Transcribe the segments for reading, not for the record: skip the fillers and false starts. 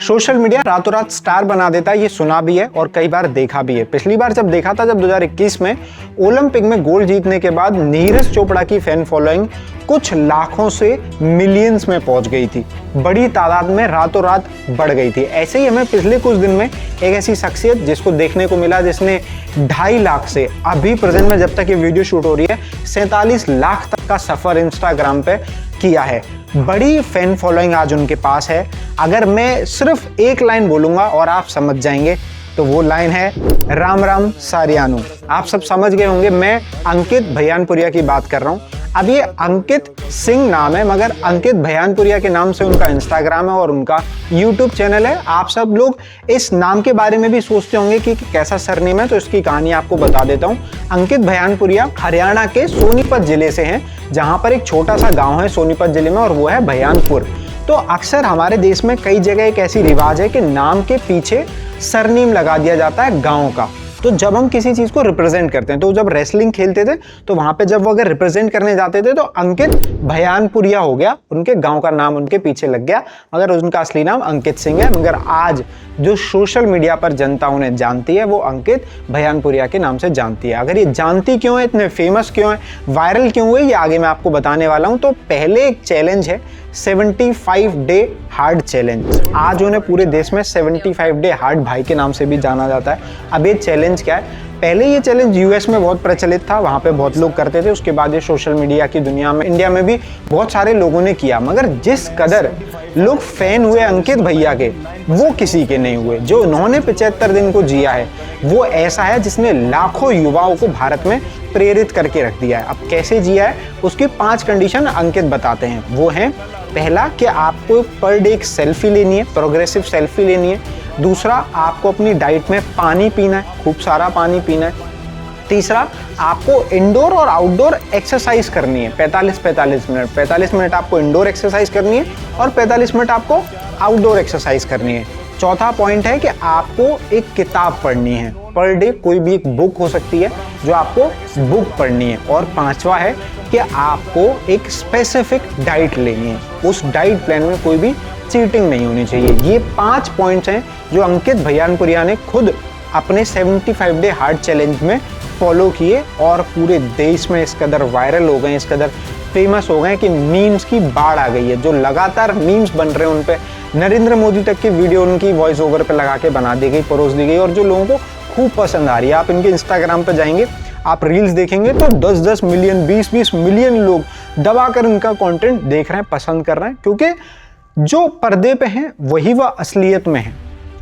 Social media रातों रात star बना देता है, ये सुना भी है और कई बार देखा भी है। पिछली बार जब देखा था, जब 2021 में ओलंपिक में गोल्ड जीतने के बाद नीरज चोपड़ा की फैन फॉलोइंग कुछ लाखों से मिलियंस में पहुंच गई थी, बड़ी तादाद में रातों रात बढ़ गई थी। ऐसे ही हमें पिछले कुछ दिन में एक ऐसी शख्सियत जिसको देखने को मिला जिसने 2.5 लाख से अभी प्रेजेंट में जब तक ये वीडियो शूट हो रही है 47 लाख तक का सफर इंस्टाग्राम पे किया है। बड़ी फैन फॉलोइंग आज उनके पास है। अगर मैं सिर्फ एक लाइन बोलूंगा और आप समझ जाएंगे तो वो लाइन है राम राम सारियानो। आप सब समझ गए होंगे, मैं अंकित भयानपुरिया की बात कर रहा हूं। अब ये अंकित सिंह नाम है, मगर अंकित भयानपुरिया के नाम से उनका इंस्टाग्राम है और उनका यूट्यूब चैनल है। आप सब लोग इस नाम के बारे में भी सोचते होंगे कि कैसा सरनेम है, तो इसकी कहानी आपको बता देता हूँ। अंकित भयानपुरिया हरियाणा के सोनीपत जिले से हैं, जहां पर एक छोटा सा गांव है सोनीपत जिले में और वो है भयानपुर। तो अक्सर हमारे देश में कई जगह एक ऐसी रिवाज है कि नाम के पीछे सरनेम लगा दिया जाता है गाँव का। तो जब हम किसी चीज को रिप्रेजेंट करते हैं, तो जब रेसलिंग खेलते थे तो वहां पे जब वो अगर रिप्रेजेंट करने जाते थे तो अंकित भयानपुरिया हो गया, उनके गांव का नाम उनके पीछे लग गया, मगर उनका असली नाम अंकित सिंह है। मगर आज जो सोशल मीडिया पर जनता उन्हें जानती है वो अंकित भयानपुरिया के नाम से जानती है। अगर ये जानती क्यों है, इतने फेमस क्यों है, वायरल क्यों हुए, ये आगे मैं आपको बताने वाला हूं। तो पहले एक चैलेंज है 75 डे हार्ड चैलेंज। आज उन्हें पूरे देश में 75 डे हार्ड भाई के नाम से भी जाना जाता है। अब ये चैलेंज क्या है? पहले ये चैलेंज यूएस में बहुत प्रचलित था, वहाँ पे बहुत लोग करते थे। उसके बाद ये सोशल मीडिया की दुनिया में, इंडिया में भी बहुत सारे लोगों ने किया, मगर जिस कदर लोग फैन हुए अंकित भैया के, वो किसी के नहीं हुए। जो उन्होंने 75 दिन को जिया है वो ऐसा है जिसने लाखों युवाओं को भारत में प्रेरित करके रख दिया है। अब कैसे जिया है उसकी 5 कंडीशन अंकित बताते हैं। वो हैं, पहला कि आपको पर डे एक सेल्फी लेनी है, प्रोग्रेसिव सेल्फी लेनी है। दूसरा, आपको अपनी डाइट में पानी पीना है, खूब सारा पानी पीना है। तीसरा, आपको इंडोर और आउटडोर एक्सरसाइज करनी है 45 मिनट। 45 मिनट आपको इंडोर एक्सरसाइज करनी है और 45 मिनट आपको आउटडोर एक्सरसाइज करनी है। चौथा पॉइंट है कि आपको एक किताब पढ़नी है, पर डे कोई भी एक बुक हो सकती है जो आपको बुक पढ़नी है। और पांचवा है कि आपको एक स्पेसिफिक डाइट लेनी है, उस डाइट प्लान में कोई भी चीटिंग नहीं होनी चाहिए। ये 5 पॉइंट्स हैं जो अंकित भयानपुरिया ने खुद अपने 75 डे हार्ड चैलेंज में फॉलो किए और पूरे देश में इस कदर वायरल हो गए, इस कदर फेमस हो गए कि मीम्स की बाढ़ आ गई है। जो लगातार मीम्स बन रहे हैं उन पे नरेंद्र मोदी तक की वीडियो उनकी वॉइस ओवर पे लगा के बना दी गई, परोस दी गई और जो लोगों को खूब पसंद आ रही है। आप इनके इंस्टाग्राम पे जाएंगे, आप रील्स देखेंगे तो 10-10 मिलियन, 20-20 मिलियन लोग दबाकर इनका कंटेंट देख रहे हैं, पसंद कर रहे हैं, क्योंकि जो पर्दे पे हैं वही वह असलियत में है।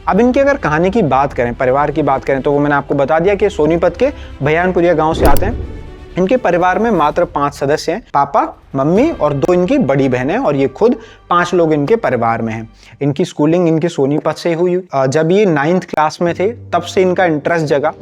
अब इनकी अगर कहानी की बात करें, परिवार की बात करें, तो वो मैंने आपको बता दिया कि सोनीपत के भयानपुरिया गांव से आते हैं। इनके परिवार में मात्र 5 सदस्य हैं, पापा, मम्मी और 2 इनकी बड़ी बहनें, और ये खुद 5 लोग इनके परिवार में हैं। इनकी स्कूलिंग इनकी सोनीपत से हुई। जब ये 9th क्लास में थे तब से इनका इंटरेस्ट जगा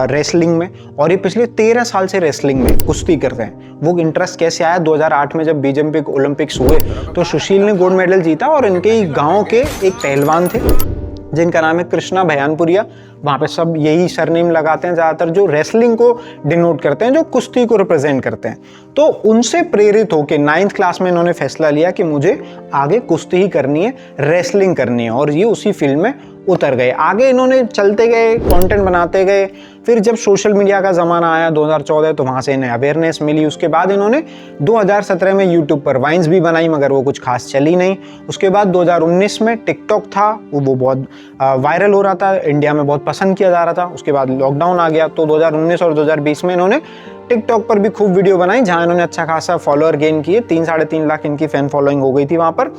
रेसलिंग में, और ये पिछले 13 साल से रेसलिंग में कुश्ती करते हैं। वो इंटरेस्ट कैसे आया? 2008 में जब बीजिंग ओलंपिक्स हुए तो सुशील ने गोल्ड मेडल जीता और इनके गाँव के एक पहलवान थे जिनका नाम है कृष्णा भयानपुरिया। वहाँ पे सब यही सरनेम लगाते हैं ज़्यादातर, जो रेसलिंग को डिनोट करते हैं, जो कुश्ती को रिप्रेजेंट करते हैं। तो उनसे प्रेरित होकर 9th क्लास में इन्होंने फैसला लिया कि मुझे आगे कुश्ती ही करनी है, रेसलिंग करनी है, और ये उसी फील्ड में उतर गए। आगे इन्होंने चलते गए, कंटेंट बनाते गए। फिर जब सोशल मीडिया का ज़माना आया 2014, तो वहाँ से इन्हें अवेयरनेस मिली। उसके बाद इन्होंने 2017 में यूट्यूब पर वाइन्स भी बनाई, मगर वो कुछ खास चली नहीं। उसके बाद 2019 में टिकटॉक था, वो बहुत वायरल हो रहा था, इंडिया में बहुत पसंद किया जा रहा था। उसके बाद लॉकडाउन आ गया, तो 2019 और 2020 में इन्होंने टिकटॉक पर भी खूब वीडियो बनाई, जहां इन्होंने अच्छा खासा फॉलोअर गेन किए। 3-3.5 लाख इनकी फैन फॉलोइंग हो गई थी वहां पर।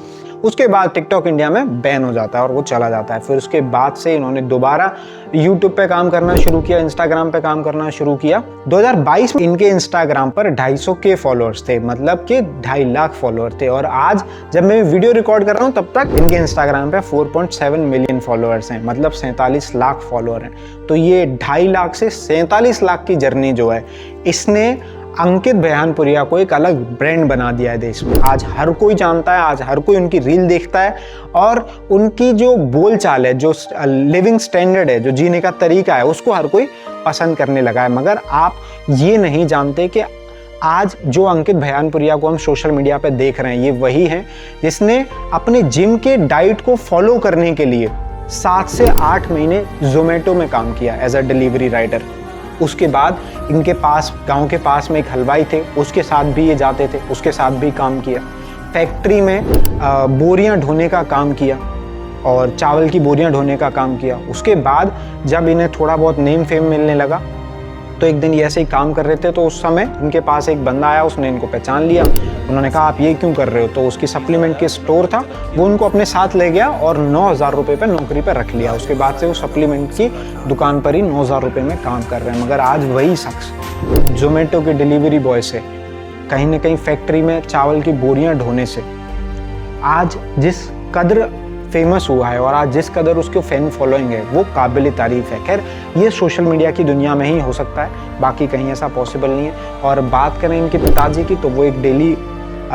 उसके बाद टिकटॉक इंडिया में बैन हो जाता है और वो चला जाता है। फिर उसके बाद से इन्होंने दोबारा यूट्यूब पे काम करना शुरू किया, इंस्टाग्राम पे काम करना शुरू किया। 2022 में इनके इंस्टाग्राम पर 250K फॉलोअर्स थे, मतलब कि 2.5 लाख फॉलोअर थे। और आज जब मैं वीडियो रिकॉर्ड कर रहा हूँ तब तक इनके इंस्टाग्राम पे 4.7 मिलियन फॉलोअर्स हैं, मतलब 47 लाख फॉलोअर हैं। तो ये 2.5 लाख से 47 लाख की जर्नी जो है, इसने अंकित भयानपुरिया को एक अलग ब्रांड बना दिया है देश में। आज हर कोई जानता है, आज हर कोई उनकी रील देखता है, और उनकी जो बोलचाल है, जो लिविंग स्टैंडर्ड है, जो जीने का तरीका है, उसको हर कोई पसंद करने लगा है। मगर आप ये नहीं जानते कि आज जो अंकित भयानपुरिया को हम सोशल मीडिया पे देख रहे हैं, ये वही है जिसने अपने जिम के डाइट को फॉलो करने के लिए 7 से 8 महीने जोमेटो में काम किया एज अ डिलीवरी राइडर। उसके बाद इनके पास गांव के पास में एक हलवाई थे, उसके साथ भी ये जाते थे, उसके साथ भी काम किया। फैक्ट्री में बोरियां ढोने का काम किया और चावल की बोरियां ढोने का काम किया। उसके बाद जब इन्हें थोड़ा बहुत नेम फेम मिलने लगा तो एक दिन ये ऐसे ही काम कर रहे थे, तो उस समय इनके पास एक बंदा आया, उसने इनको पहचान लिया। उन्होंने कहा आप ये क्यों कर रहे हो? तो उसकी सप्लीमेंट की स्टोर था, वो उनको अपने साथ ले गया और 9,000 रुपये पर नौकरी पर रख लिया। उसके बाद से वो सप्लीमेंट की दुकान पर ही 9,000 रुपये में काम कर रहे हैं। मगर आज वही शख्स जोमेटो के डिलीवरी बॉय से, कहीं ना कहीं फैक्ट्री में चावल की बोरियां ढोने से आज जिस कदर फेमस हुआ है और आज जिस कदर उसके फैन फॉलोइंग है, वो काबिल तारीफ है। खैर ये सोशल मीडिया की दुनिया में ही हो सकता है, बाकी कहीं ऐसा पॉसिबल नहीं है। और बात करें इनके पिताजी की, तो वो एक डेली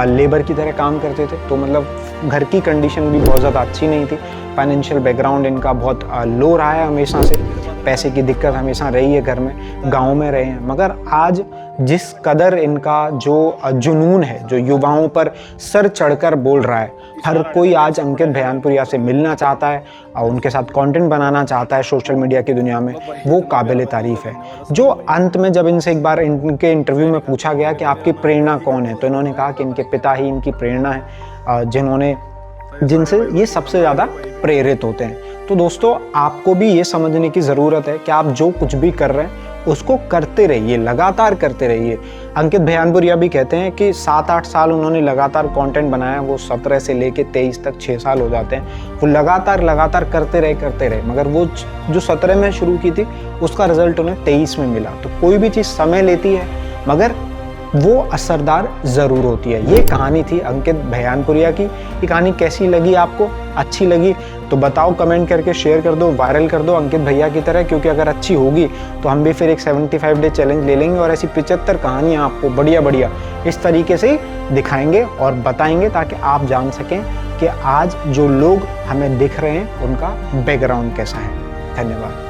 लेबर की तरह काम करते थे, तो मतलब घर की कंडीशन भी बहुत ज़्यादा अच्छी नहीं थी। फाइनेंशियल बैकग्राउंड इनका बहुत लो रहा है हमेशा से, पैसे की दिक्कत हमेशा रही है घर में, गांव में रहे हैं। मगर आज जिस कदर इनका जो जुनून है, जो युवाओं पर सर चढ़कर बोल रहा है, हर कोई आज अंकित भयानपुरिया से मिलना चाहता है और उनके साथ कंटेंट बनाना चाहता है सोशल मीडिया की दुनिया में, वो काबिल तारीफ़ है। जो अंत में जब इनसे एक बार इनके इंटरव्यू में पूछा गया कि आपकी प्रेरणा कौन है, तो इन्होंने कहा कि इनके पिता ही इनकी प्रेरणा है, जिनसे ये सबसे ज़्यादा प्रेरित होते हैं। तो दोस्तों आपको भी ये समझने की ज़रूरत है कि आप जो कुछ भी कर रहे हैं उसको करते रहिए, लगातार करते रहिए। अंकित भयानपुरिया भी कहते हैं कि 7-8 साल उन्होंने लगातार कंटेंट बनाया, वो 17 से लेके 23 तक 6 साल हो जाते हैं। वो लगातार करते रहे, मगर वो जो 17 में शुरू की थी उसका रिजल्ट उन्हें 23 में मिला। तो कोई भी चीज़ समय लेती है मगर वो असरदार ज़रूर होती है। ये कहानी थी अंकित भयानपुरिया की। ये कहानी कैसी लगी आपको? अच्छी लगी तो बताओ, कमेंट करके शेयर कर दो, वायरल कर दो अंकित भैया की तरह, क्योंकि अगर अच्छी होगी तो हम भी फिर एक 75 डे चैलेंज ले लेंगे और ऐसी 75 कहानियाँ आपको बढ़िया इस तरीके से दिखाएंगे और बताएंगे, ताकि आप जान सकें कि आज जो लोग हमें दिख रहे हैं उनका बैकग्राउंड कैसा है। धन्यवाद।